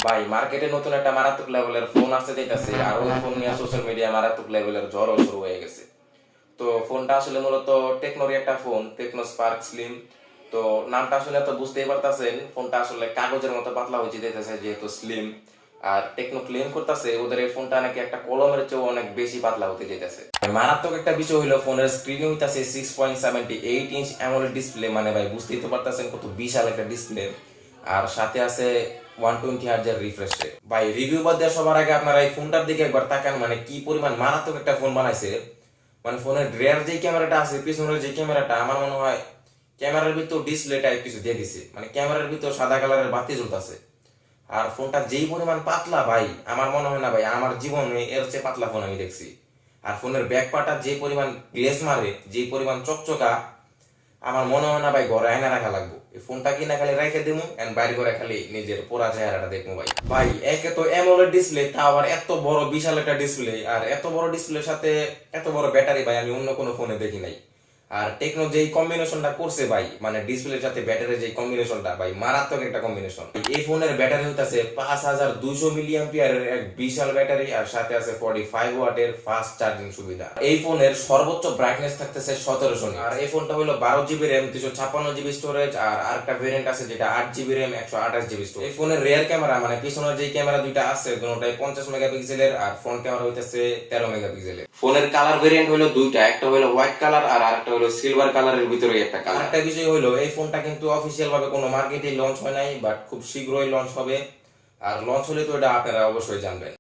ভাই মার্কেটে নতুন একটা মারাত্মক লেভেলের ফোন আসতে যাইতাছে আর ওই ফোন নিয়ে সোশ্যাল মিডিয়া মারাত্মক লেভেলের ঝড়ও শুরু হয়ে গেছে। তো ফোনটা আসলে মূলত টেকনোরই একটা ফোন, টেকনো স্পার্ক স্লিম। তো নামটা আসলে তো বুঝতেই পারতাছেন, ফোনটা আসলে কাগজের মতো পাতলা হয়ে যেতেছে যেহেতু স্লিম। আর টেকনো ক্লেম করতেছে ওদের এই ফোনটা নাকি একটা কলমের চেয়েও অনেক বেশি পাতলা হতে যেতেছে। মারাত্মক একটা বিষয় হলো ফোনের স্ক্রিনে হইতাছে 6.78 ইঞ্চ অ্যামোলেড ডিসপ্লে, মানে ভাই বুঝতেই তো পারতাছেন কত বিশাল একটা ডিসপ্লে। আর সাথে আছে 120 হার্জের রিফ্রেশ রেট। ভাই রিভিউ বাদ দেওয়ার সবার আগে আপনারা এই ফোনটার দিকে একবার তাকান, মানে কি পরিমাণ মারাত্মক একটা ফোন বানাইছে। মানে ফোনের রিয়ার যে ক্যামেরাটা আছে, পিছনের যে ক্যামেরাটা, আমার মনে হয় ক্যামেরার ভিতর ডিসপ্লে টাইপ কিছু দিয়ে দিছে, মানে ক্যামেরার ভিতর সাদা কালারের বাতি জ্বলতেছে। আর ফোনটা যেই পরিমাণ পাতলা ভাই, আমার মনে হয় না ভাই আমার জীবনে এর চেয়ে পাতলা ফোন আমি দেখছি। আর ফোনের ব্যাক পার্টটা যে পরিমাণ গ্লেজ মারে, যে পরিমাণ চকচকা, আমার মনে হয় না ভাই ঘরে আয়না রাখা লাগবো। এই ফোনটা কিনা খালি রেখে দিমু এন্ড বাইরে করে খালি নিজের পুরা চেহারাটা দেখবো। ভাই ভাই একে তো অ্যামোলেড ডিসপ্লে, তা আবার এত বড় বিশাল একটা ডিসপ্লে, আর এত বড় ডিসপ্লের সাথে এত বড় ব্যাটারি ভাই আমি অন্য কোনো ফোনে দেখি নাই। আর টেকনো যেই কম্বিনেশনটা করছে ভাই, মানে ডিসপ্লের সাথে ব্যাটারির যে কম্বিনেশনটা ভাই মারাত্মক একটা কম্বিনেশন। এই ফোনের ব্যাটারি হইতাছে 5200 মিলি অ্যাম্পিয়ারের এক বিশাল ব্যাটারি, আর সাথে আছে 45 ওয়াটের ফাস্ট চার্জিং সুবিধা। এই ফোনের সর্বোচ্চ ব্রাইটনেস থাকতেছে 1700 নিট। আর এই ফোনটা হলো 12 জিবি র্যাম, 256 জিবি স্টোরেজ। আর আরেকটা ভেরিয়েন্ট আছে যেটা 8 জিবি র্যাম, 128 জিবি স্টোরেজ। এই ফোনের রিয়ার ক্যামেরা, মানে পিছনের যে ক্যামেরা দুইটা আছে দুটোটাই 50 মেগাপিক্সেলের, আর ফ্রন্ট ক্যামেরা হইতাছে 13 মেগাপিক্সেলের। ফোনের কালার ভেরিয়েন্ট হলো দুইটা, একটা হলো হোয়াইট কালার আর আরেকটা হলো সিলভার কালারের ভিতরে একটা কালার। একটা বিষয় হলো এই ফোনটা কিন্তু অফিসিয়াল ভাবে কোনো মার্কেটে লঞ্চ হয় নাই, বাট খুব শীঘ্রই লঞ্চ হবে। আর লঞ্চ হলে তো এটা আপনারা অবশ্যই জানবেন।